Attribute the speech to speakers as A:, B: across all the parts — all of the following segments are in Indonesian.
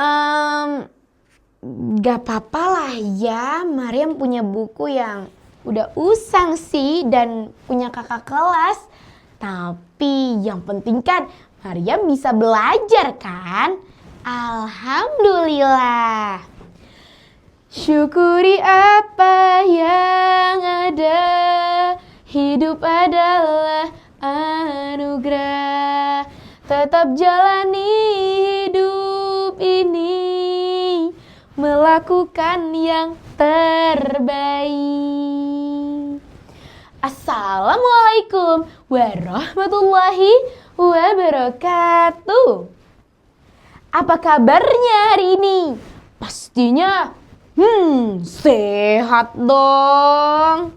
A: Em, Gak apa-apa lah ya, Maryam punya buku yang udah usang sih dan punya kakak kelas. Tapi yang penting kan Maryam bisa belajar kan? Alhamdulillah. Syukuri apa yang ada, hidup adalah anugerah. Tetap jalani hidup ini, melakukan yang terbaik. Assalamualaikum warahmatullahi wabarakatuh. Apa kabarnya hari ini? Pastinya sehat dong.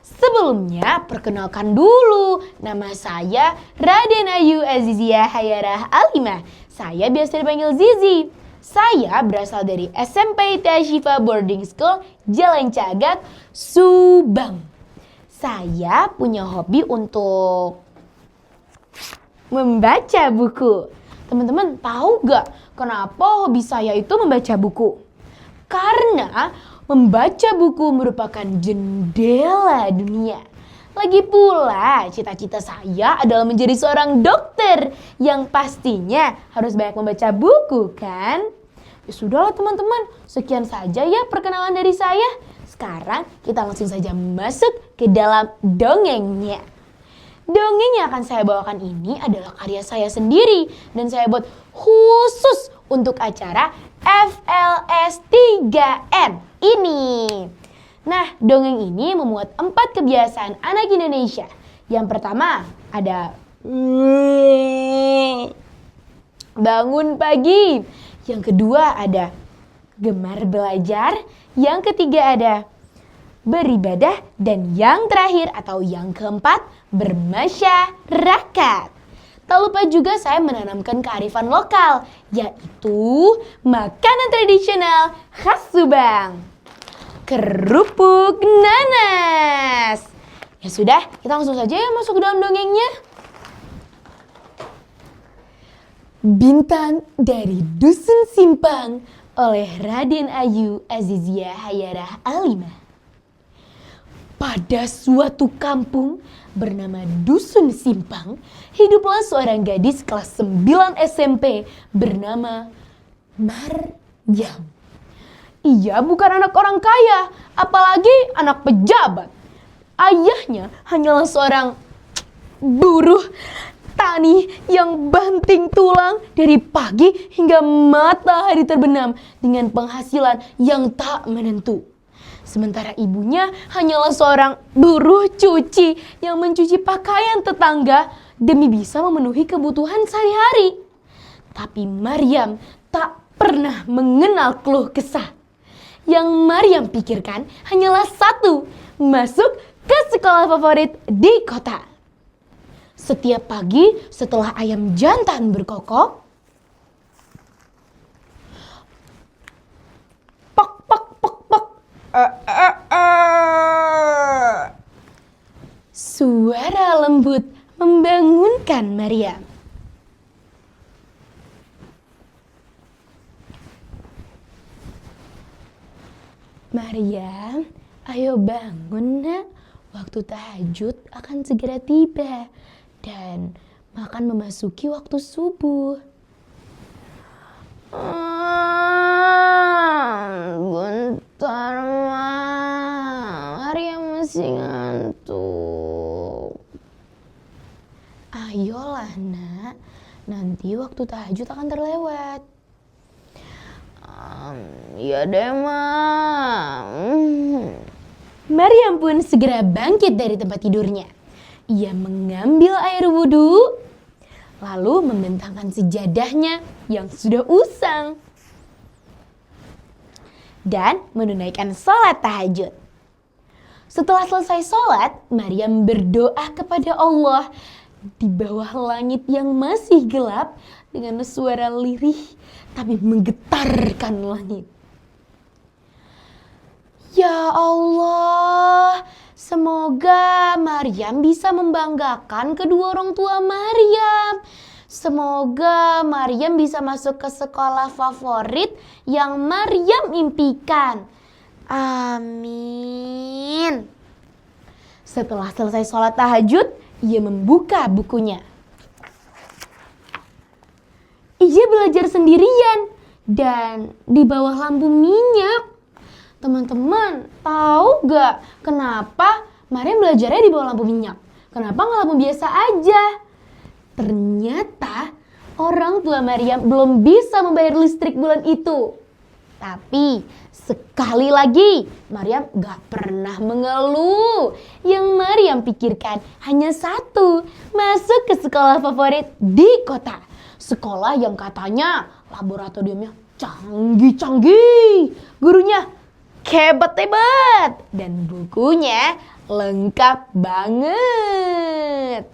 A: Sebelumnya perkenalkan dulu, nama saya Raden Ayu Azizia Hayarah Alimah. Saya biasa dipanggil Zizi. Saya berasal dari SMP Tashifa Boarding School Jalan Cagak, Subang. Saya punya hobi untuk membaca buku. Teman-teman tahu gak kenapa hobi saya itu membaca buku? Karena membaca buku merupakan jendela dunia. Lagi pula cita-cita saya adalah menjadi seorang dokter yang pastinya harus banyak membaca buku kan? Ya sudahlah teman-teman, sekian saja ya perkenalan dari saya. Sekarang kita langsung saja masuk ke dalam dongengnya. Dongeng yang akan saya bawakan ini adalah karya saya sendiri dan saya buat khusus untuk acara FLS 3N ini. Nah, dongeng ini memuat 4 kebiasaan anak Indonesia. Yang pertama ada bangun pagi. Yang kedua ada gemar belajar. Yang ketiga ada beribadah. Dan yang terakhir atau yang keempat bermasyarakat. Tak lupa juga saya menanamkan kearifan lokal, yaitu makanan tradisional khas Subang. Kerupuk nanas. Ya sudah, kita langsung saja ya masuk ke dalam dongengnya. Bintang dari Dusun Simpang oleh Raden Ayu Azizia Hayarah Alimah. Pada suatu kampung bernama Dusun Simpang, hiduplah seorang gadis kelas 9 SMP bernama Maryam. Ia bukan anak orang kaya, apalagi anak pejabat. Ayahnya hanyalah seorang buruh tani yang banting tulang dari pagi hingga matahari terbenam dengan penghasilan yang tak menentu. Sementara ibunya hanyalah seorang buruh cuci yang mencuci pakaian tetangga demi bisa memenuhi kebutuhan sehari-hari. Tapi Maryam tak pernah mengenal keluh kesah. Yang Maryam pikirkan hanyalah satu, masuk ke sekolah favorit di kota. Setiap pagi setelah ayam jantan berkokok, suara lembut membangunkan Maryam. Maryam, ayo bangun nak. Waktu tahajud akan segera tiba dan akan memasuki waktu subuh. Bentar, Maryam masih ngantuk. Ayolah nak, nanti waktu tahajud akan terlewat. Ya deh Mam. Maryam pun segera bangkit dari tempat tidurnya. Ia mengambil air wudhu, lalu membentangkan sejadahnya yang sudah usang dan menunaikan sholat tahajud. Setelah selesai sholat, Maryam berdoa kepada Allah di bawah langit yang masih gelap dengan suara lirih tapi menggetarkan langit. Ya Allah, semoga Maryam bisa membanggakan kedua orang tua Maryam. Semoga Maryam bisa masuk ke sekolah favorit yang Maryam impikan. Amin. Setelah selesai sholat tahajud, ia membuka bukunya. Ia belajar sendirian dan di bawah lampu minyak. Teman-teman, tahu gak kenapa Maryam belajarnya di bawah lampu minyak? Kenapa nggak lampu biasa aja? Ternyata orang tua Maryam belum bisa membayar listrik bulan itu. Tapi sekali lagi Maryam gak pernah mengeluh. Yang Maryam pikirkan hanya satu, masuk ke sekolah favorit di kota. Sekolah yang katanya laboratoriumnya canggih-canggih, gurunya hebat-hebat, dan bukunya lengkap banget.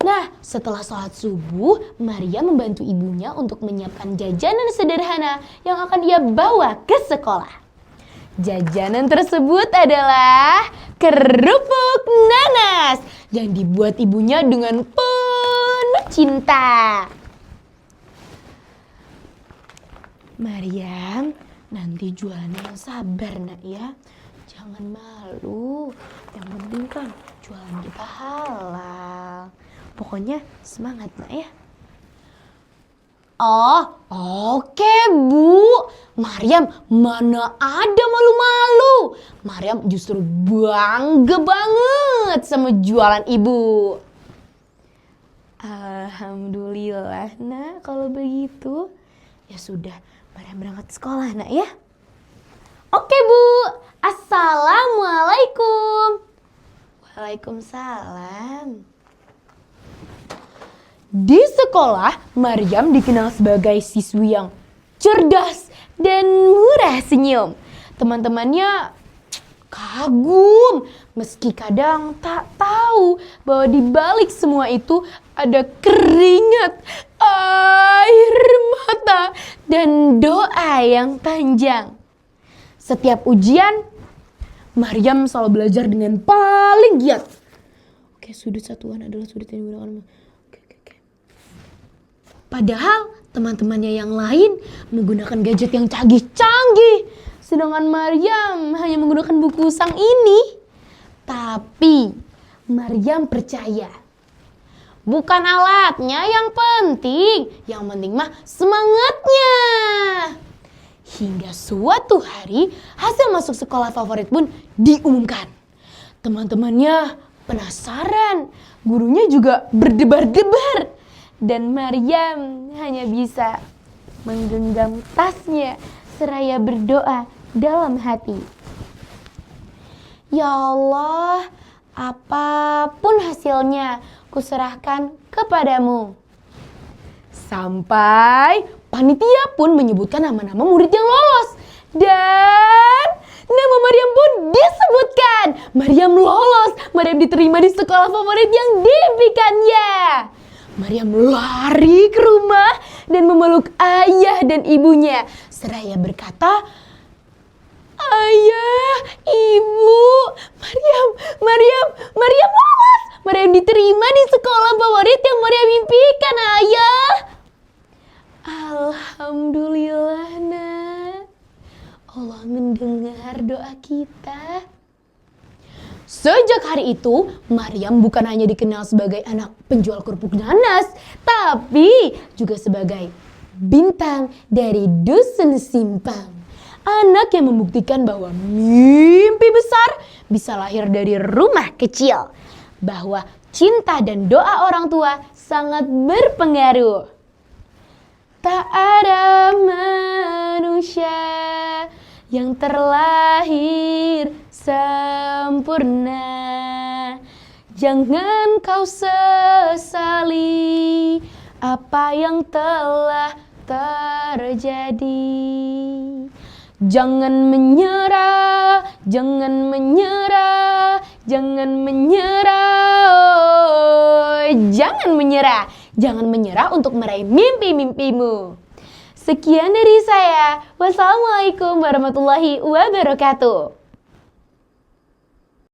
A: Nah, setelah sholat subuh, Maryam membantu ibunya untuk menyiapkan jajanan sederhana yang akan dia bawa ke sekolah. Jajanan tersebut adalah kerupuk nanas yang dibuat ibunya dengan penuh cinta. Maryam, nanti jualannya yang sabar nak ya. Jangan malu. Yang penting kan jualan kita halal. Pokoknya semangat nak ya. Oh, oke Bu. Maryam mana ada malu-malu. Maryam justru bangga banget sama jualan ibu. Alhamdulillah nak kalau begitu. Ya sudah, Maryam berangkat sekolah nak ya. Oke Bu. Assalamualaikum. Waalaikumsalam. Di sekolah, Maryam dikenal sebagai siswi yang cerdas dan murah senyum. Teman-temannya kagum, meski kadang tak tahu bahwa di balik semua itu ada keringat, air mata, dan doa yang panjang. Setiap ujian, Maryam selalu belajar dengan paling giat. Oke, sudut satuan adalah sudut yang digunakan. Padahal teman-temannya yang lain menggunakan gadget yang canggih-canggih. Sedangkan Maryam hanya menggunakan buku usang ini. Tapi Maryam percaya, bukan alatnya yang penting. Yang penting mah semangatnya. Hingga suatu hari hasil masuk sekolah favorit pun diumumkan. Teman-temannya penasaran. Gurunya juga berdebar-debar. Dan Maryam hanya bisa menggenggam tasnya seraya berdoa dalam hati. Ya Allah, apapun hasilnya kuserahkan kepadamu. Sampai panitia pun menyebutkan nama-nama murid yang lolos. Dan nama Maryam pun disebutkan. Maryam lolos, Maryam diterima di sekolah favorit yang diimpikannya. Maryam lari ke rumah dan memeluk ayah dan ibunya seraya berkata, "Ayah, ibu, Maryam lolos. Maryam diterima di sekolah favorit yang Maryam impikan, ayah." Alhamdulillah nak. Allah mendengar doa kita. Sejak hari itu, Maryam bukan hanya dikenal sebagai anak penjual kerupuk nanas, tapi juga sebagai bintang dari Dusun Simpang. Anak yang membuktikan bahwa mimpi besar bisa lahir dari rumah kecil. Bahwa cinta dan doa orang tua sangat berpengaruh. Tak ada manusia yang terlahir sempurna. Jangan kau sesali apa yang telah terjadi. Jangan menyerah, jangan menyerah, jangan menyerah. Oh, jangan menyerah. Jangan menyerah untuk meraih mimpi-mimpimu. Sekian dari saya. Wassalamualaikum warahmatullahi wabarakatuh.